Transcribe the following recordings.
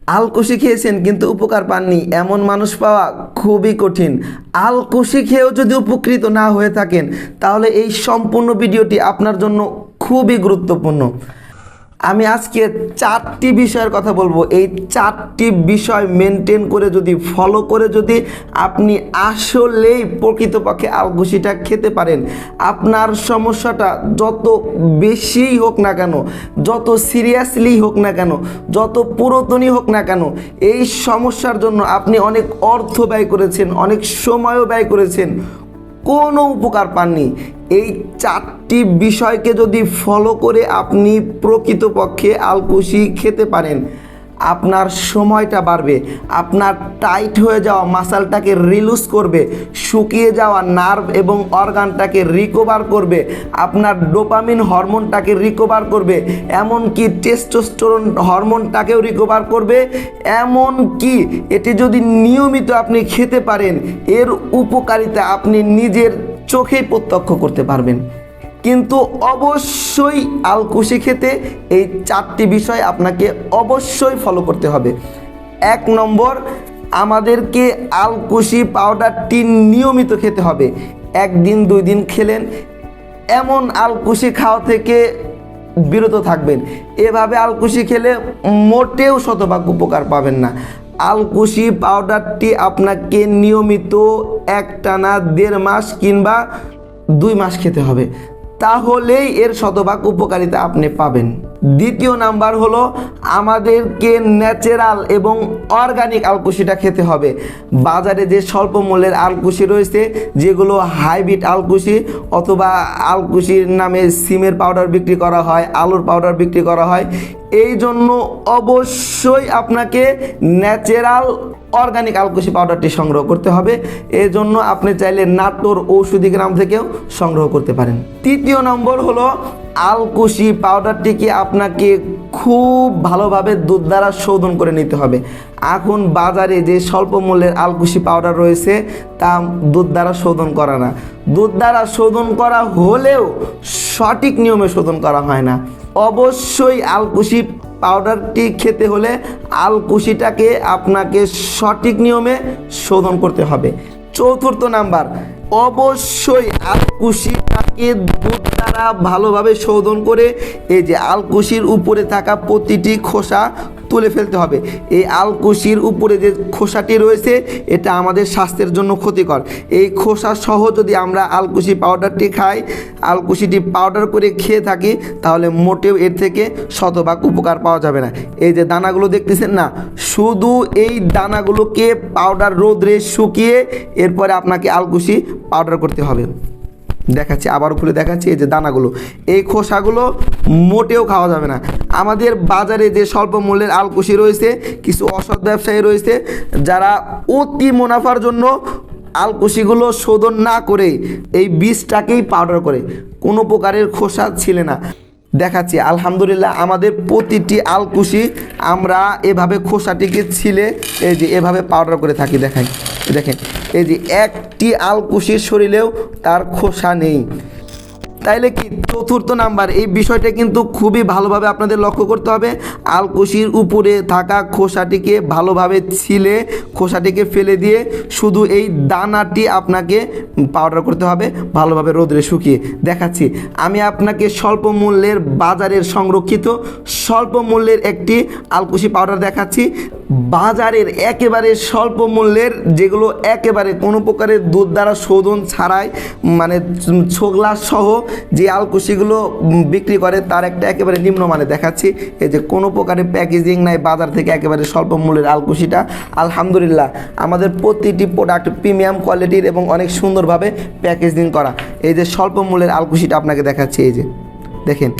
আলকুশি খেয়েছেন কিন্তু উপকার পাননি, এমন মানুষ পাওয়া খুবই কঠিন। আলকুশি খেয়েও যদি উপকৃত না হয়ে থাকেন, তাহলে এই সম্পূর্ণ ভিডিওটি আপনার জন্য খুবই গুরুত্বপূর্ণ। আমি আজকে 4টি বিষয়ের কথা বলবো। এই 4টি বিষয় মেনটেন করে যদি ফলো করে যদি আপনি আসলেই প্রকৃতপক্ষে আলকুশিটা খেতে পারেন, আপনার সমস্যাটা যত বেশিই হোক না কেন, যত সিরিয়াসলি হোক না কেন, যত পুরাতনই হোক না কেন, এই সমস্যার জন্য আপনি অনেক অর্থ ব্যয় করেছেন, অনেক সময়ও ব্যয় করেছেন, কোনো উপকার পাননি। এই 4টি বিষয়কে যদি ফলো করে আপনি প্রকৃতপক্ষে আলকুশি খেতে পারেন, আপনার সময়টা বাড়বে, আপনার টাইট হয়ে যাওয়া মাসলটাকে রিলুজ করবে, শুকিয়ে যাওয়া নার্ভ এবং অর্গানটাকে রিকভার করবে, আপনার ডোপামিন হরমোনটাকে রিকভার করবে, এমনকি টেস্টোস্টেরন হরমোনটাকেও রিকভার করবে। এমনকি এটি যদি নিয়মিত আপনি খেতে পারেন, এর উপকারিতা আপনি নিজের চোখেই প্রত্যক্ষ করতে পারবেন। কিন্তু অবশ্যই আলকুশি খেতে এই 4টি বিষয় আপনাকে অবশ্যই ফলো করতে হবে। 1 নম্বর, আমাদেরকে আলকুশি পাউডারটি নিয়মিত খেতে হবে। 1 দিন 2 দিন খেলেন, এমন আলকুশি খাওয়া থেকে বিরত থাকবেন। এভাবে আলকুশি খেলে মোটেও শতভাগ উপকার পাবেন না। আলকুশি পাউডারটি আপনাকে নিয়মিত একটানা 1.5 মাস কিংবা 2 মাস খেতে হবে, তাহলেই এর শতভাগ উপকারিতা আপনি পাবেন। 2য় নাম্বার হলো, আমাদেরকে ন্যাচারাল এবং অর্গানিক আলকুশিটা খেতে হবে। বাজারে যে স্বল্প মূল্যের আলকুশি রয়েছে, যেগুলো হাইব্রিড আলকুশি অথবা আলকুশির নামে সিমের পাউডার বিক্রি করা হয়, আলুর পাউডার বিক্রি করা হয়, এই জন্য অবশ্যই আপনাকে ন্যাচারাল অর্গানিক আলকুশি পাউডারটি সংগ্রহ করতে হবে। এই জন্য আপনি চাইলে নাটোর ঔষধি গ্রাম থেকেও সংগ্রহ করতে পারেন। 3য় নম্বর হলো, আলকুশি পাউডারটিকে আপনাকে খুব ভালোভাবে দুধ দ্বারা শোধন করে নিতে হবে। এখন বাজারে যে স্বল্প মূল্যের আলকুশি পাউডার রয়েছে, তা দুধ দ্বারা শোধন করা না। দুধ দ্বারা শোধন করা হলেও সঠিক নিয়মে শোধন করা হয় না। অবশ্যই আলকুশি পাউডারটি খেতে হলে আলকুশিটাকে আপনাকে সঠিক নিয়মে শোধন করতে হবে। 4র্থ নাম্বার, অবশ্যই আলকুশিটাকে দুধ দ্বারা ভালোভাবে শোধন করে এই যে আলকুশির উপরে থাকা প্রতিটি খোসা তুলে ফেলতে হবে। এই আলকুশির উপরে যে খোসাটি রয়েছে, এটা আমাদের স্বাস্থ্যের জন্য ক্ষতিকর। এই খোসা সহ যদি আমরা আলকুশি পাউডারটি খাই, আলকুশিটি পাউডার করে খেয়ে থাকি, তাহলে মোটেও এর থেকে শতভাগ উপকার পাওয়া যাবে না। এই যে দানাগুলো দেখতেছেন না, শুধু এই দানাগুলোকে পাউডার রোদ্রে শুকিয়ে এরপরে আপনাকে আলকুশি পাউডার করতে হবে। দেখাচ্ছি, আবারও খুলে দেখাচ্ছি, এই যে দানাগুলো, এই খোসাগুলো মোটেও খাওয়া যাবে না। আমাদের বাজারে যে স্বল্প মূল্যের আলকুশি রয়েছে, কিছু অসৎ ব্যবসায়ী রয়েছে যারা অতি মুনাফার জন্য আলকুশিগুলো শোধন না করে এই বীজটাকেই পাউডার করে, কোনো প্রকারের খোসা ছিলে না। দেখাচ্ছি, আলহামদুলিল্লাহ, আমাদের প্রতিটি আলকুশি আমরা এভাবে খোসাটিকে ছিলে এই যে এভাবে পাউডার করে থাকি। দেখেন, এই যে একটি আলকুশির শরীরেও তার খোসা নেই। তাইলে কি 4র্থ নাম্বার, এই বিষয়টা কিন্তু খুবই ভালোভাবে আপনাদের লক্ষ্য করতে হবে। আলকুশির উপরে থাকা খোসাটিকে ভালোভাবে ছিলে খোসাটিকে ফেলে দিয়ে শুধু এই দানাটি আপনাকে পাউডার করতে হবে, ভালোভাবে রোদে শুকিয়ে। দেখাচ্ছি, আমি আপনাকে স্বল্প মূল্যের বাজারের সংরক্ষিত স্বল্প মূল্যের একটি আলকুশি পাউডার দেখাচ্ছি। বাজারের একেবারে স্বল্প মূল্যের, যেগুলো একেবারে কোনো প্রকারের দুধ দ্বারা শোধন ছাড়াই, মানে ছোগলা সহ যে আলকুশিগুলো বিক্রি করে, তার একটা একেবারে নিম্নমানে দেখাচ্ছি। এই যে কোনো প্রকারের প্যাকেজিং নাই, বাজার থেকে একেবারে স্বল্প মূল্যের আলকুশিটা। আলহামদুলিল্লাহ, আমাদের প্রতিটি প্রোডাক্ট প্রিমিয়াম কোয়ালিটির এবং অনেক সুন্দরভাবে প্যাকেজিং করা। এই যে স্বল্প মূল্যের আলকুশিটা আপনাকে দেখাচ্ছি, এই যে দেখেন,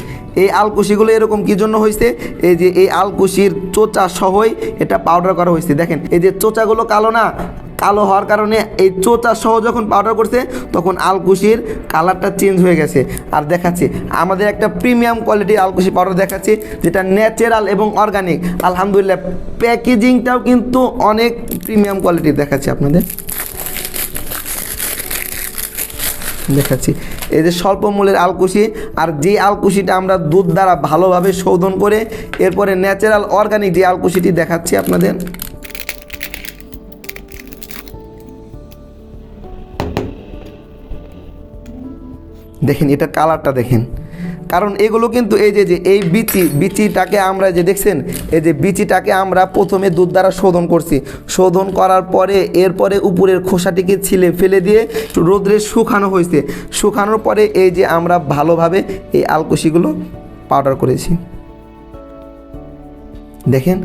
এই আলকুশিগুলো এরকম কি জন্য হয়েছে, এই যে এই আলকুশির চোচা সহই এটা পাউডার করা হয়েছে। দেখেন, এই যে চোচাগুলো কালো না, কালো হওয়ার কারণে এই চোচা সহ যখন পাউডার করছে, তখন আলকুশির কালারটা চেঞ্জ হয়ে গেছে। আর দেখাচ্ছি, আমাদের একটা প্রিমিয়াম কোয়ালিটির আলকুশি পাউডার দেখাচ্ছি, যেটা ন্যাচারাল এবং অর্গানিক। আলহামদুলিল্লাহ, প্যাকেজিংটাও কিন্তু অনেক প্রিমিয়াম কোয়ালিটির দেখাচ্ছি আপনাদের। দেখাচ্ছি, এই যে স্বল্প মূল্যের আলকুশি, আর যে আলকুশিটা আমরা দুধ দ্বারা ভালোভাবে শোধন করে এরপরে ন্যাচারাল অর্গানিক যে আলকুশিটি দেখাচ্ছি আপনাদের। দেখেন এটা কালারটা দেখেন, কারণ এগুলো কিন্তু এই যে এই বিচিটাকে আমরা যে দেখছেন, এই যে বিচিটাকে আমরা প্রথমে দুধ দ্বারা শোধন করছি, শোধন করার পরে এরপরে উপরের খোসাটিকে ছিলে ফেলে দিয়ে রোদ্রে শুকানো হয়েছে, শুকানোর পরে এই যে আমরা ভালোভাবে এই আলকুশিগুলো পাউডার করেছি। দেখেন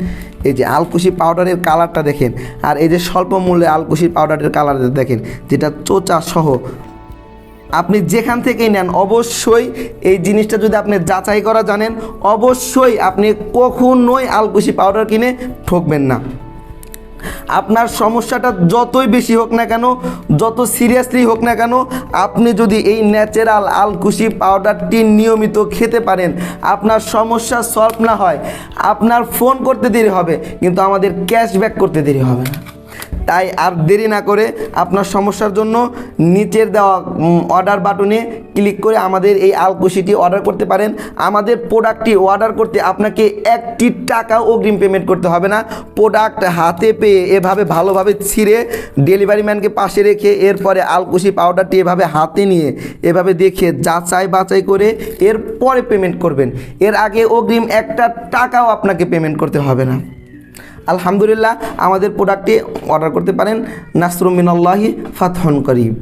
এই যে আলকুশি পাউডারের কালারটা দেখেন, আর এই যে স্বল্প মূল্যে আলকুশি পাউডারের কালারটা দেখেন, যেটা চোচা সহ। আপনি যেখান থেকেই নেন অবশ্যই এই জিনিসটা যদি আপনি যাচাই করা জানেন, অবশ্যই আপনি কখনোই আলকুশি পাউডার কিনে ঠকবেন না। আপনার সমস্যাটা যতই বেশি হোক না কেন, যত সিরিয়াসলি হোক না কেন, আপনি যদি এই ন্যাচারাল আলকুশি পাউডারটি নিয়মিত খেতে পারেন, আপনার সমস্যা সলভ না হয়, আপনার ফোন করতে দেরি হবে কিন্তু আমাদের ক্যাশব্যাক করতে দেরি হবে না। তাই আর দেরি না করে আপনার সমস্যার জন্য নিচের দেওয়া অর্ডার বাটনে ক্লিক করে আমাদের এই আলকুশিটি অর্ডার করতে পারেন। আমাদের প্রোডাক্টটি অর্ডার করতে আপনাকে 1টি টাকাও অগ্রিম পেমেন্ট করতে হবে না। প্রোডাক্ট হাতে পেয়ে এভাবে ভালোভাবে ছিঁড়ে ডেলিভারি ম্যানকে পাশে রেখে এরপরে আলকুশি পাউডারটি এভাবে হাতে নিয়ে এভাবে দেখে যাচাই বাছাই করে এরপরে পেমেন্ট করবেন। এর আগে অগ্রিম 1টা টাকাও আপনাকে পেমেন্ট করতে হবে না। আলহামদুলিল্লাহ, আমাদের প্রোডাক্টটি অর্ডার করতে পারেন। নাসরুম মিনাল্লাহি ফাতহুন করিব।